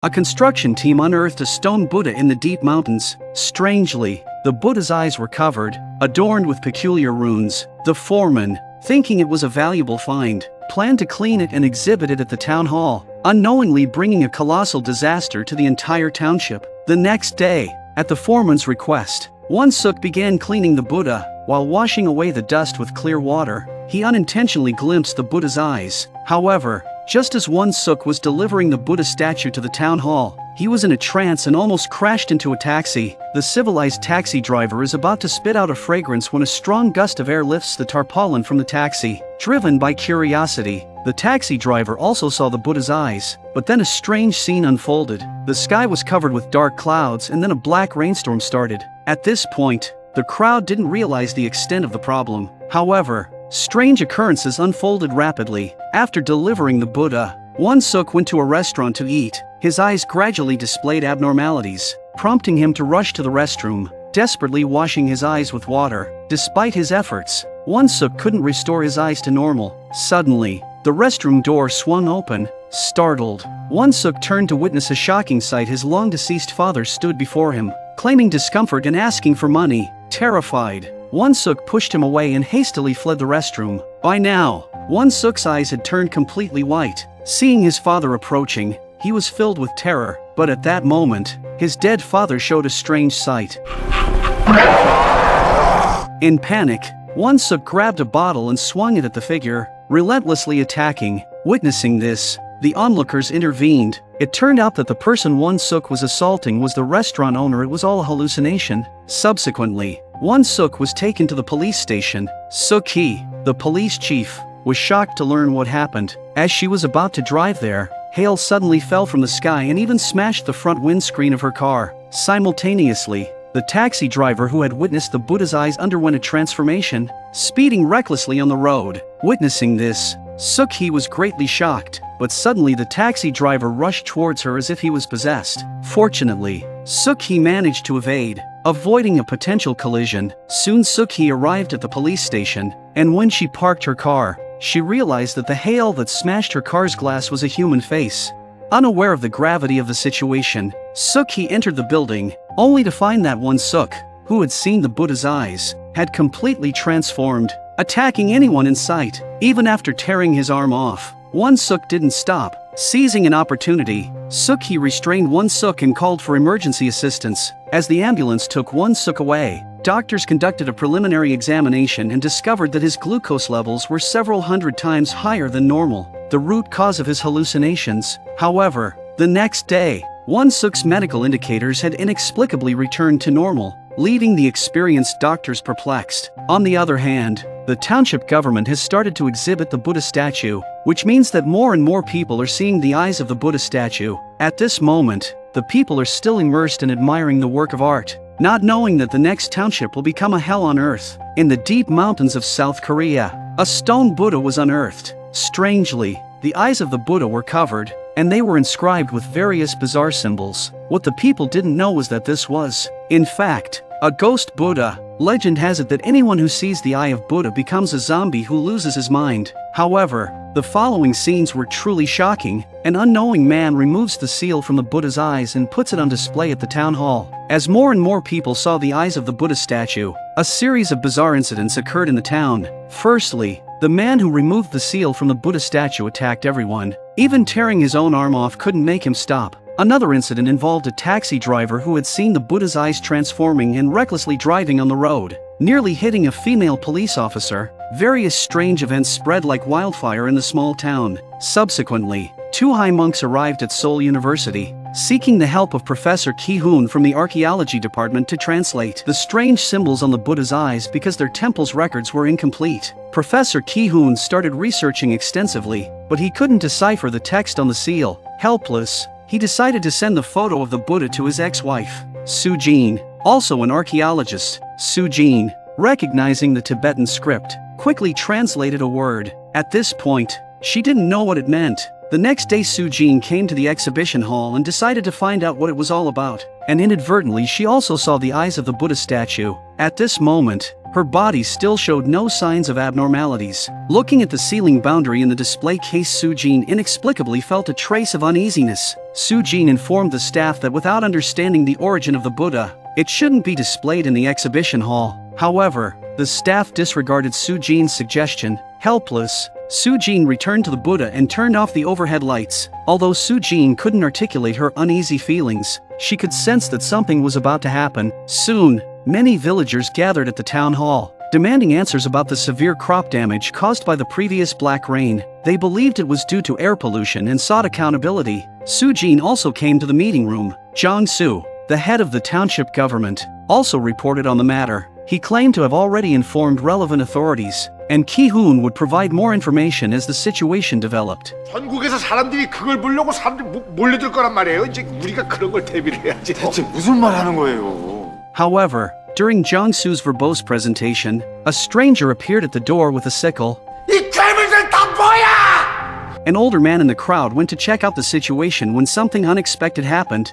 A construction team unearthed a stone Buddha in the deep mountains. Strangely, the Buddha's eyes were covered, adorned with peculiar runes. The foreman, thinking it was a valuable find, planned to clean it and exhibit it at the town hall, unknowingly bringing a colossal disaster to the entire township. The next day, at the foreman's request, Won-suk began cleaning the Buddha. While washing away the dust with clear water, he unintentionally glimpsed the Buddha's eyes. However, just as Won-suk was delivering the Buddha statue to the town hall, he was in a trance and almost crashed into a taxi. The civilized taxi driver is about to spit out a fragrance when a strong gust of air lifts the tarpaulin from the taxi. Driven by curiosity, the taxi driver also saw the Buddha's eyes, but then a strange scene unfolded. The sky was covered with dark clouds and then a black rainstorm started. At this point, the crowd didn't realize the extent of the problem. However, strange occurrences unfolded rapidly. After delivering the Buddha, Won-suk went to a restaurant to eat. His eyes gradually displayed abnormalities, prompting him to rush to the restroom, desperately washing his eyes with water. Despite his efforts, Won-suk couldn't restore his eyes to normal. Suddenly, the restroom door swung open. Startled, Won-suk turned to witness a shocking sight. His long-deceased father stood before him, claiming discomfort and asking for money. Terrified, Won-suk pushed him away and hastily fled the restroom. By now, Won-suk's eyes had turned completely white. Seeing his father approaching, he was filled with terror, but at that moment, his dead father showed a strange sight. In panic, Won-suk grabbed a bottle and swung it at the figure, relentlessly attacking. Witnessing this, the onlookers intervened. It turned out that the person Won-suk was assaulting was the restaurant owner. It was all a hallucination. Subsequently, Won-suk was taken to the police station. Suk-hee, the police chief, was shocked to learn what happened. As she was about to drive there, hail suddenly fell from the sky and even smashed the front windscreen of her car. Simultaneously, the taxi driver who had witnessed the Buddha's eyes underwent a transformation, speeding recklessly on the road. Witnessing this, Suk-hee was greatly shocked, but suddenly the taxi driver rushed towards her as if he was possessed. Fortunately, Suk-hee managed to evade, avoiding a potential collision. Soon Suk-hee arrived at the police station, and when she parked her car, she realized that the hail that smashed her car's glass was a human face. Unaware of the gravity of the situation, Suk-hee entered the building, only to find that Won-suk, who had seen the Buddha's eyes, had completely transformed, attacking anyone in sight. Even after tearing his arm off, Won-suk didn't stop. Seizing an opportunity, Suk-hee restrained Won-suk and called for emergency assistance. As the ambulance took Won-suk away, doctors conducted a preliminary examination and discovered that his glucose levels were several hundred times higher than normal, the root cause of his hallucinations. However, the next day, Won-suk's medical indicators had inexplicably returned to normal, leaving the experienced doctors perplexed. On the other hand, the township government has started to exhibit the Buddha statue, which means that more and more people are seeing the eyes of the Buddha statue. At this moment, the people are still immersed in admiring the work of art, not knowing that the next township will become a hell on earth. In the deep mountains of South Korea, a stone Buddha was unearthed. Strangely, the eyes of the Buddha were covered, and they were inscribed with various bizarre symbols. What the people didn't know was that this was, in fact, a ghost Buddha. Legend has it that anyone who sees the eye of Buddha becomes a zombie who loses his mind. However, the following scenes were truly shocking. An unknowing man removes the seal from the Buddha's eyes and puts it on display at the town hall. As more and more people saw the eyes of the Buddha statue, a series of bizarre incidents occurred in the town. Firstly, the man who removed the seal from the Buddha statue attacked everyone. Even tearing his own arm off couldn't make him stop. Another incident involved a taxi driver who had seen the Buddha's eyes transforming and recklessly driving on the road, nearly hitting a female police officer. Various strange events spread like wildfire in the small town. Subsequently, two high monks arrived at Seoul University, seeking the help of Professor Ki-hoon from the archaeology department to translate the strange symbols on the Buddha's eyes because their temple's records were incomplete. Professor Ki-hoon started researching extensively, but he couldn't decipher the text on the seal. Helpless, he decided to send the photo of the Buddha to his ex-wife, Soo-jin, also an archaeologist. Soo-jin, recognizing the Tibetan script, quickly translated a word. At this point, she didn't know what it meant. The next day Soo-jin came to the exhibition hall and decided to find out what it was all about, and inadvertently she also saw the eyes of the Buddha statue. At this moment, her body still showed no signs of abnormalities. Looking at the ceiling boundary in the display case, Soo-jin inexplicably felt a trace of uneasiness. Soo-jin informed the staff that without understanding the origin of the Buddha, it shouldn't be displayed in the exhibition hall. However, the staff disregarded Soo-jin's suggestion. Helpless, Soo-jin returned to the Buddha and turned off the overhead lights. Although Soo-jin couldn't articulate her uneasy feelings, she could sense that something was about to happen. Soon, many villagers gathered at the town hall, demanding answers about the severe crop damage caused by the previous black rain. They believed it was due to air pollution and sought accountability. Soo-jin also came to the meeting room. Jong-soo, the head of the township government, also reported on the matter. He claimed to have already informed relevant authorities, and Ki-hoon would provide more information as the situation developed. 전국에서 사람들이 그걸 보려고 사람들이 몰려들 거란 말이에요. 이제 우리가 그런 걸 대비를 해야지. 대체 무슨 말 하는 거예요? However, during Jong-soo's verbose presentation, a stranger appeared at the door with a sickle. 이 괴물들 다 뭐야? An older man in the crowd went to check out the situation when something unexpected happened.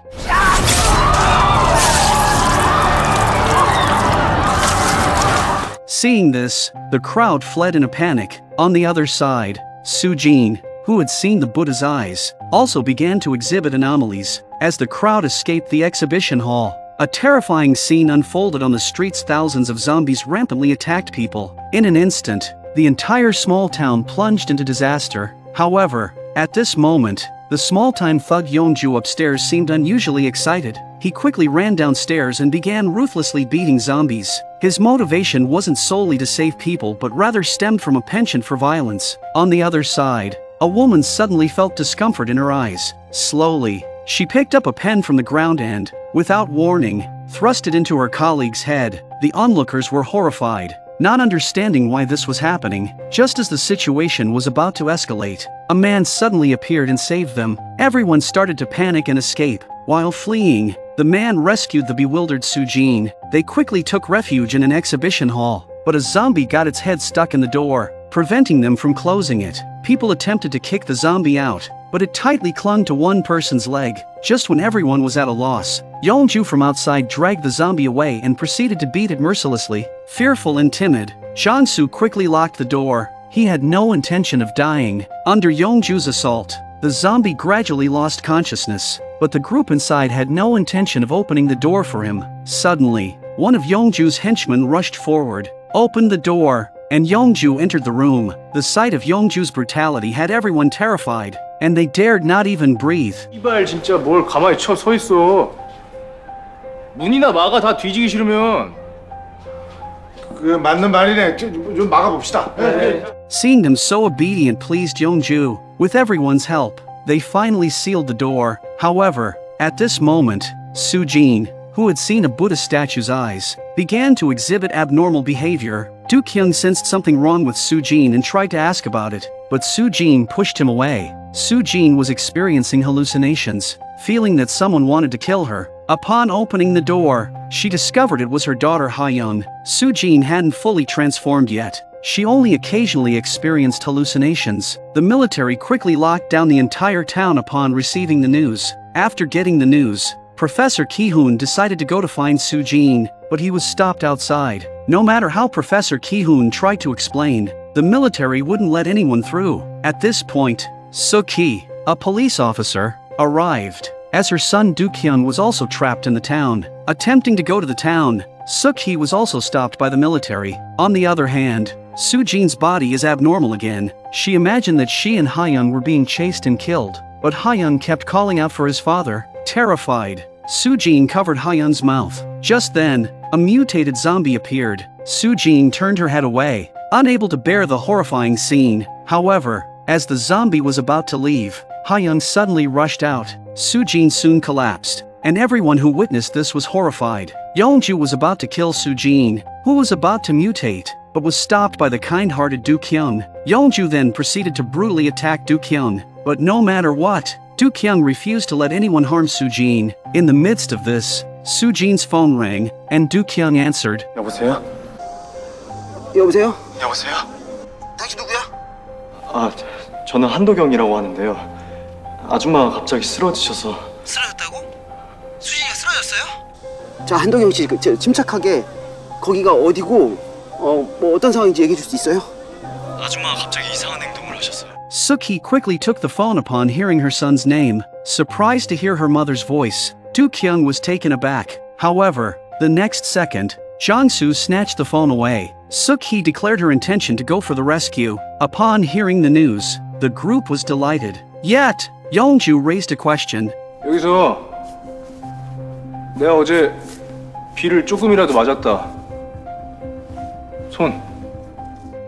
Seeing this, the crowd fled in a panic. On the other side, Soo-jin, who had seen the Buddha's eyes, also began to exhibit anomalies. As the crowd escaped the exhibition hall, a terrifying scene unfolded on the streets. Thousands of zombies rampantly attacked people. In an instant, the entire small town plunged into disaster. However, at this moment, the small-time thug Yongju upstairs seemed unusually excited. He quickly ran downstairs and began ruthlessly beating zombies. His motivation wasn't solely to save people but rather stemmed from a penchant for violence. On the other side, a woman suddenly felt discomfort in her eyes. Slowly, she picked up a pen from the ground and, without warning, thrust it into her colleague's head. The onlookers were horrified, not understanding why this was happening. Just as the situation was about to escalate, a man suddenly appeared and saved them. Everyone started to panic and escape. While fleeing, the man rescued the bewildered Soo-jin. They quickly took refuge in an exhibition hall, but a zombie got its head stuck in the door, preventing them from closing it. People attempted to kick the zombie out, but it tightly clung to one person's leg. Just when everyone was at a loss, Yongju from outside dragged the zombie away and proceeded to beat it mercilessly. Fearful and timid, Jong-soo quickly locked the door. He had no intention of dying. Under Yongju's assault, the zombie gradually lost consciousness, but the group inside had no intention of opening the door for him. Suddenly, one of Yongju's henchmen rushed forward, opened the door, and Yongju entered the room. The sight of Yongju's brutality had everyone terrified, and they dared not even breathe. 이발 진짜 뭘 가만히 서 있어. 문이나 막아 다 뒤지기 싫으면. 그 맞는 말이네. 좀 막아봅시다. Seeing them so obedient pleased Yongju. With everyone's help, they finally sealed the door. However, at this moment, Soo-jin, who had seen a Buddha statue's eyes, began to exhibit abnormal behavior. Do-kyung sensed something wrong with Soo-jin and tried to ask about it, but Soo-jin pushed him away. Soo-jin was experiencing hallucinations, feeling that someone wanted to kill her. Upon opening the door, she discovered it was her daughter Ha-young. Soo-jin hadn't fully transformed yet. She only occasionally experienced hallucinations. The military quickly locked down the entire town upon receiving the news. After getting the news, Professor Ki-hoon decided to go to find Soo-jin, but he was stopped outside. No matter how Professor Ki-hoon tried to explain, the military wouldn't let anyone through. At this point, Soo-ki, a police officer, arrived, as her son Do-kyung was also trapped in the town. Attempting to go to the town, Soo-ki was also stopped by the military. On the other hand, Soo-jin's body is abnormal again. She imagined that she and Ha-young were being chased and killed, but Ha-young kept calling out for his father. Terrified, Soo-jin covered Ha-young's mouth. Just then, a mutated zombie appeared. Soo-jin turned her head away, unable to bear the horrifying scene. However, as the zombie was about to leave, Ha-young suddenly rushed out. Soo-jin soon collapsed, and everyone who witnessed this was horrified. Yongju was about to kill Soo-jin, who was about to mutate, but was stopped by the kind-hearted Do-kyung. Yongju then proceeded to brutally attack Do-kyung, but no matter what, Do-kyung refused to let anyone harm Soo-jin. In the midst of this, Soo-jin's phone rang, and Do-kyung answered. 여보세요? 여보세요? 여보세요? 당신 누구야? 아, 저는 한도경이라고 하는데요. 아줌마가 갑자기 쓰러지셔서. 쓰러졌다고? 수진이가 쓰러졌어요? 자, 한동영 씨, 침착하게 거기가 어디고 뭐 어떤 상황인지 얘기해 줄 수 있어요? 아줌마가 갑자기 이상한 행동을 하셨어요. Suk-hee quickly took the phone upon hearing her son's name. Surprised to hear her mother's voice, Do-kyung was taken aback. However, the next second, Jang-soo snatched the phone away. Suk-hee declared her intention to go for the rescue. Upon hearing the news, the group was delighted. Yet, Yeonju raised a question. 여기서 내가 어제 비를 조금이라도 맞았다. 손.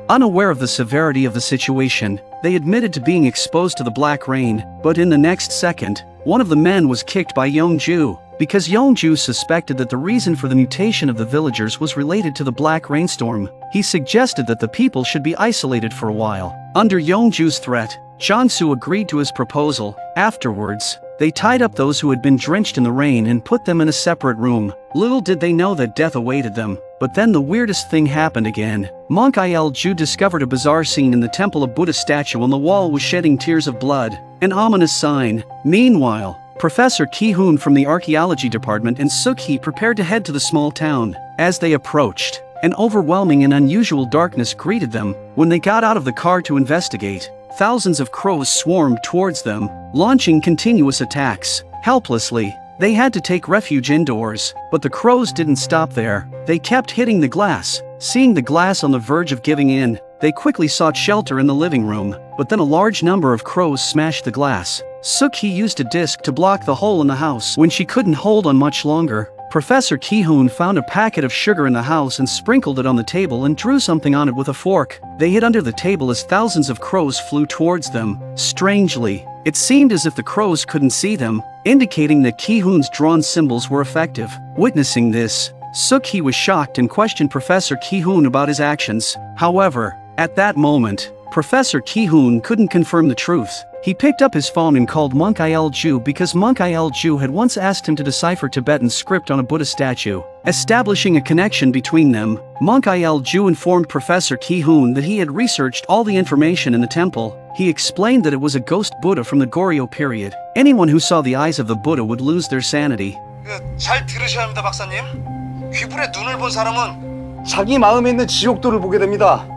Unaware of the severity of the situation, they admitted to being exposed to the black rain, but in the next second, one of the men was kicked by Yeonju. Because Yeonju suspected that the reason for the mutation of the villagers was related to the black rainstorm, he suggested that the people should be isolated for a while. Under Yeonju's threat, Jang-soo agreed to his proposal. Afterwards, they tied up those who had been drenched in the rain and put them in a separate room. Little did they know that death awaited them. But then the weirdest thing happened again. Monk Il-ju discovered a bizarre scene in the temple of Buddha statue on the wall was shedding tears of blood, an ominous sign. Meanwhile, Professor Ki-hoon from the archaeology department and Suk-hee prepared to head to the small town. As they approached, an overwhelming and unusual darkness greeted them. When they got out of the car to investigate, thousands of crows swarmed towards them, launching continuous attacks. Helplessly, they had to take refuge indoors, but the crows didn't stop there. They kept hitting the glass. Seeing the glass on the verge of giving in, they quickly sought shelter in the living room, but then a large number of crows smashed the glass. Suk-hee used a disc to block the hole in the house. When she couldn't hold on much longer, Professor Ki-hoon found a packet of sugar in the house and sprinkled it on the table and drew something on it with a fork. They hid under the table as thousands of crows flew towards them. Strangely, it seemed as if the crows couldn't see them, indicating that Ki-hoon's drawn symbols were effective. Witnessing this, Suk-hee was shocked and questioned Professor Ki-hoon about his actions. However, at that moment, Professor Ki-hoon couldn't confirm the truth. He picked up his phone and called Monk Il-ju because Monk Il-ju had once asked him to decipher Tibetan script on a Buddha statue. Establishing a connection between them, Monk Il-ju informed Professor Ki-hoon that he had researched all the information in the temple. He explained that it was a ghost Buddha from the Goryeo period. Anyone who saw the eyes of the Buddha would lose their sanity. 잘 들으셔야 합니다, 박사님. 귀불에 눈을 본 사람은 자기 마음에 있는 지옥도를 보게 됩니다.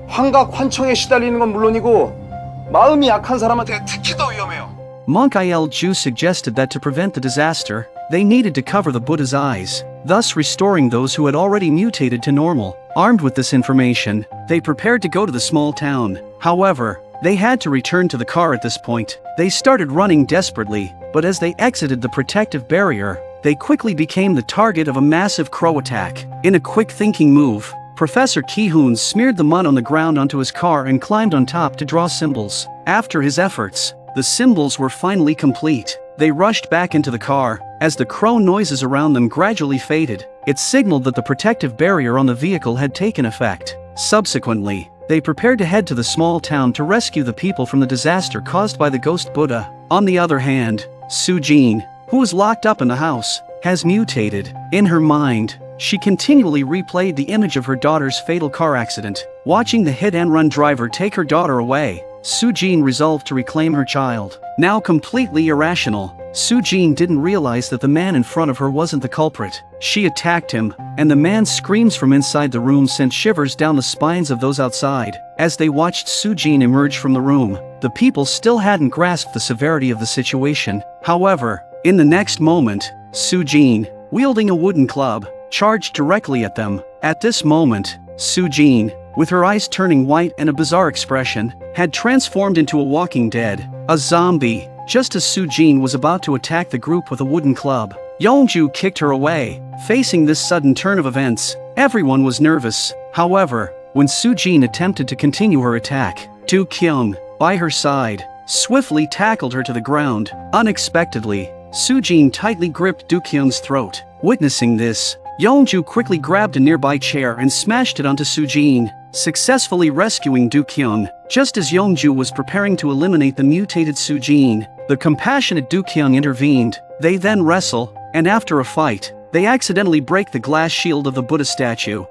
환각, 환청에 시달리는 건 물론이고 마음이 약한 사람한테 특히 더 위험해요. Monk Il-ju suggested that to prevent the disaster, they needed to cover the Buddha's eyes, thus restoring those who had already mutated to normal. Armed with this information, they prepared to go to the small town. However, they had to return to the car at this point. They started running desperately, but as they exited the protective barrier, they quickly became the target of a massive crow attack. In a quick thinking move, Professor Ki-hoon smeared the mud on the ground onto his car and climbed on top to draw symbols. After his efforts, the symbols were finally complete. They rushed back into the car. As the crow noises around them gradually faded, it signaled that the protective barrier on the vehicle had taken effect. Subsequently, they prepared to head to the small town to rescue the people from the disaster caused by the ghost Buddha. On the other hand, Soo-jin, who was locked up in the house, has mutated. In her mind, she continually replayed the image of her daughter's fatal car accident. Watching the hit-and-run driver take her daughter away, Soo-jin resolved to reclaim her child. Now completely irrational, Soo-jin didn't realize that the man in front of her wasn't the culprit. She attacked him, and the man's screams from inside the room sent shivers down the spines of those outside. As they watched Soo-jin emerge from the room, the people still hadn't grasped the severity of the situation. However, in the next moment, Soo-jin, wielding a wooden club, charged directly at them. At this moment, Soo-jin, with her eyes turning white and a bizarre expression, had transformed into a walking dead, a zombie. Just as Soo-jin was about to attack the group with a wooden club, Yeonju kicked her away. Facing this sudden turn of events, everyone was nervous. However, when Soo-jin attempted to continue her attack, Do-kyung, by her side, swiftly tackled her to the ground. Unexpectedly, Soo-jin tightly gripped Do-kyung's throat. Witnessing this, Yeonju quickly grabbed a nearby chair and smashed it onto Soo-jin, successfully rescuing Do-kyung. Just as Yeonju was preparing to eliminate the mutated Soo-jin, the compassionate Do-kyung intervened. They then wrestle, and after a fight, they accidentally break the glass shield of the Buddha statue.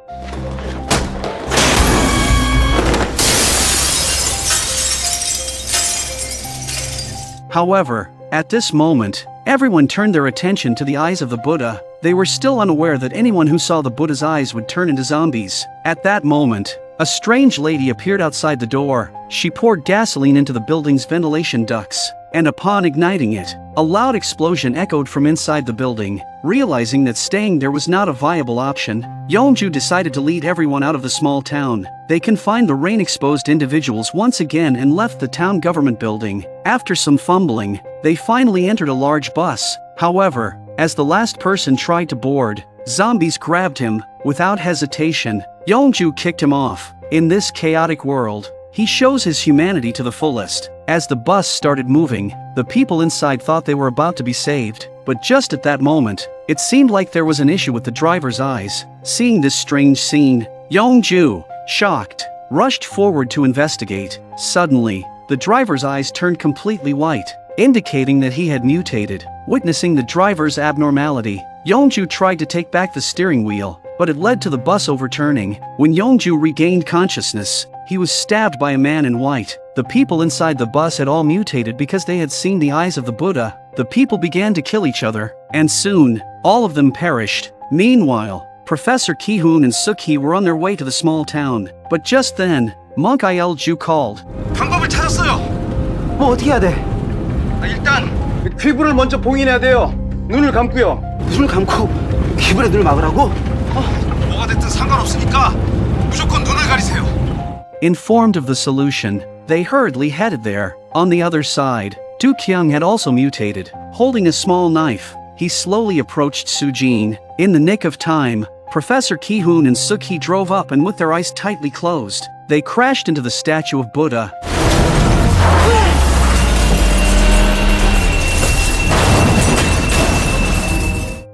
However, at this moment, everyone turned their attention to the eyes of the Buddha. They were still unaware that anyone who saw the Buddha's eyes would turn into zombies. At that moment, A strange lady appeared outside the door. She poured gasoline into the building's ventilation ducts, and upon igniting it, a loud explosion echoed from inside the building. Realizing that staying there was not a viable option, Yeonju decided to lead everyone out of the small town. They confined the rain-exposed individuals once again and left the town government building. After some fumbling, they finally entered a large bus. However, as the last person tried to board, zombies grabbed him. Without hesitation, Yeonju kicked him off. In this chaotic world, he shows his humanity to the fullest. As the bus started moving, the people inside thought they were about to be saved. But just at that moment, it seemed like there was an issue with the driver's eyes. Seeing this strange scene, Yeonju, shocked, rushed forward to investigate. Suddenly, the driver's eyes turned completely white, indicating that he had mutated. Witnessing the driver's abnormality, Yeonju tried to take back the steering wheel, but it led to the bus overturning. When Yeonju regained consciousness, he was stabbed by a man in white. The people inside the bus had all mutated because they had seen the eyes of the Buddha. The people began to kill each other, and soon, all of them perished. Meanwhile, Professor Ki-hoon and Suk-hee were on their way to the small town. But just then, Monk Il-ju called. 방법을 찾았어요. 뭐 어떻게 해야 돼? 일단 퀴브를 먼저 봉인해야 돼요. 눈을 감고요. 눈을 감고 귀불에 눈을 막으라고? 뭐가 됐든 상관없으니까 무조건 눈을 가리세요. Informed of the solution, they hurriedly headed there. On the other side, Do-kyung had also mutated. Holding a small knife, he slowly approached Soo-jin. In the nick of time, Professor Ki-hoon and Suk-hee drove up, and with their eyes tightly closed, they crashed into the statue of Buddha.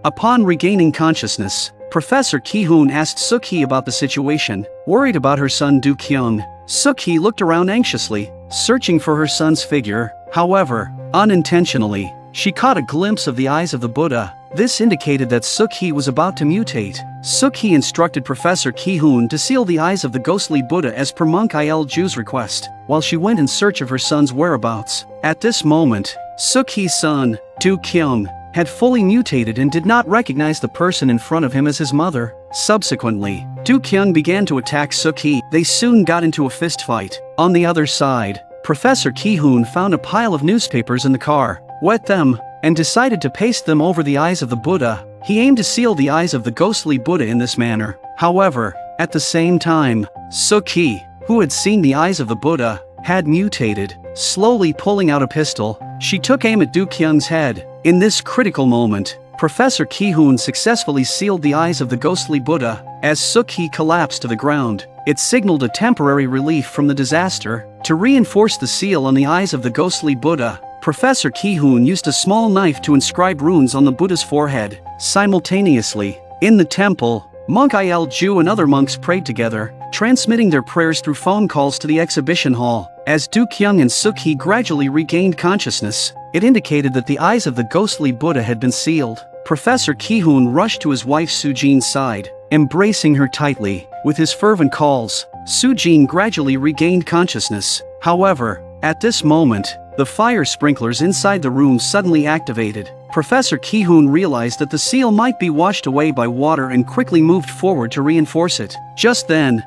Upon regaining consciousness, Professor Ki-hoon asked Suk-hee about the situation. Worried about her son Do-kyung, Suk-hee looked around anxiously, searching for her son's figure. However, unintentionally, she caught a glimpse of the eyes of the Buddha. This indicated that Suk-hee was about to mutate. Suk-hee instructed Professor Ki-hoon to seal the eyes of the ghostly Buddha as per Monk Il-ju's request, while she went in search of her son's whereabouts. At this moment, Suk-hee's son, Do-kyung, had fully mutated and did not recognize the person in front of him as his mother. Subsequently, Do-kyung began to attack Suk-hee. They soon got into a fistfight. On the other side, Professor Ki-hoon found a pile of newspapers in the car, wet them, and decided to paste them over the eyes of the Buddha. He aimed to seal the eyes of the ghostly Buddha in this manner. However, at the same time, Suk-hee, who had seen the eyes of the Buddha, had mutated. Slowly pulling out a pistol, she took aim at Do-kyung's head. In this critical moment, Professor Ki-hoon successfully sealed the eyes of the ghostly Buddha. As Suk-hee collapsed to the ground, it signaled a temporary relief from the disaster. To reinforce the seal on the eyes of the ghostly Buddha, Professor Ki-hoon used a small knife to inscribe runes on the Buddha's forehead. Simultaneously, in the temple, Monk Il-ju and other monks prayed together, transmitting their prayers through phone calls to the exhibition hall. As Do-kyung and Suk-hee gradually regained consciousness, it indicated that the eyes of the ghostly Buddha had been sealed. Professor Ki-hoon rushed to his wife Soo-jin's side, embracing her tightly. With his fervent calls, Soo-jin gradually regained consciousness. However, at this moment, the fire sprinklers inside the room suddenly activated. Professor Ki-hoon realized that the seal might be washed away by water and quickly moved forward to reinforce it. Just then,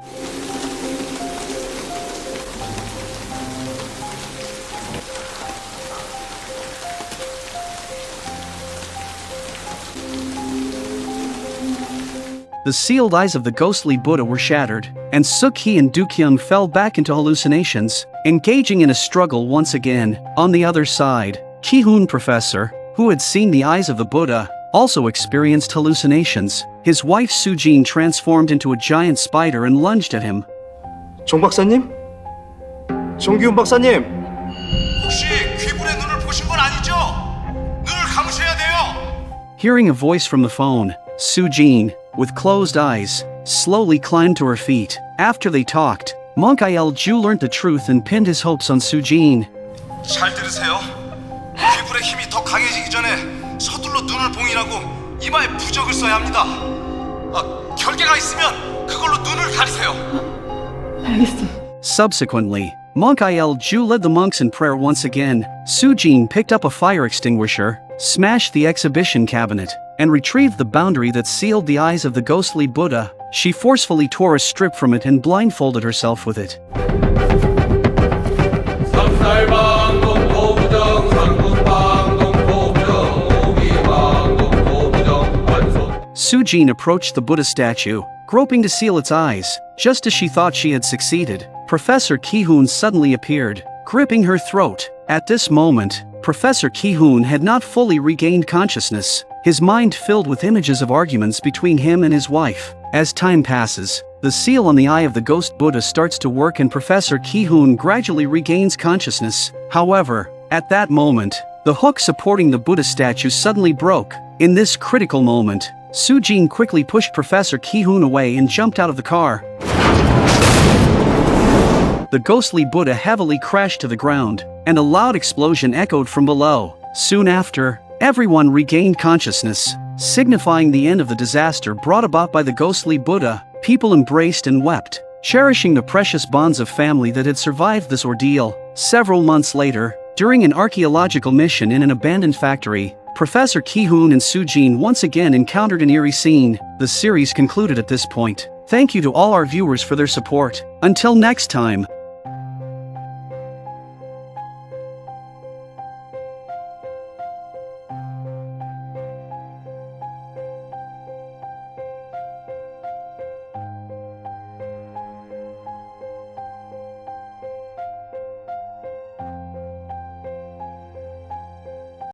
the sealed eyes of the ghostly Buddha were shattered, and Suk-hee and Do-kyung fell back into hallucinations, engaging in a struggle once again. On the other side, Ki-hoon Professor, who had seen the eyes of the Buddha, also experienced hallucinations. His wife Soo-jin transformed into a giant spider and lunged at him. 정 박사님? 정기훈 박사님? 혹시 퀴불의 눈을 보신 건 아니죠? 눈을 감으셔야 돼요. Hearing a voice from the phone, Soo-jin, with closed eyes, slowly climbed to her feet. After they talked, Monk Il-ju learned the truth and pinned his hopes on Soo-jin. 잘 들으세요. 퀴불의 힘이 더 강해지기 전에 서둘러 눈을 봉인하고 이마에 부적을 써야 합니다. 결계가 있으면 그걸로 눈을 가리세요. Subsequently, Monk Il-ju led the monks in prayer once again. Soo-jin picked up a fire extinguisher, smashed the exhibition cabinet, and retrieved the boundary that sealed the eyes of the ghostly Buddha. she forcefully tore a strip from it and blindfolded herself with it. Sujin approached the Buddha statue, groping to seal its eyes. Just as she thought she had succeeded, Professor Ki-hoon suddenly appeared, gripping her throat. At this moment, Professor Ki-hoon had not fully regained consciousness, his mind filled with images of arguments between him and his wife. As time passes, the seal on the eye of the ghost Buddha starts to work and Professor Ki-hoon gradually regains consciousness. However, at that moment, the hook supporting the Buddha statue suddenly broke. In this critical moment, Sujin quickly pushed Professor Ki-hoon away and jumped out of the car. The ghostly Buddha heavily crashed to the ground, and a loud explosion echoed from below. Soon after, everyone regained consciousness, signifying the end of the disaster brought about by the ghostly Buddha. People embraced and wept, cherishing the precious bonds of family that had survived this ordeal. Several months later, during an archaeological mission in an abandoned factory, Professor Ki-hoon and Sujin once again encountered an eerie scene. The series concluded at this point. Thank you to all our viewers for their support. Until next time.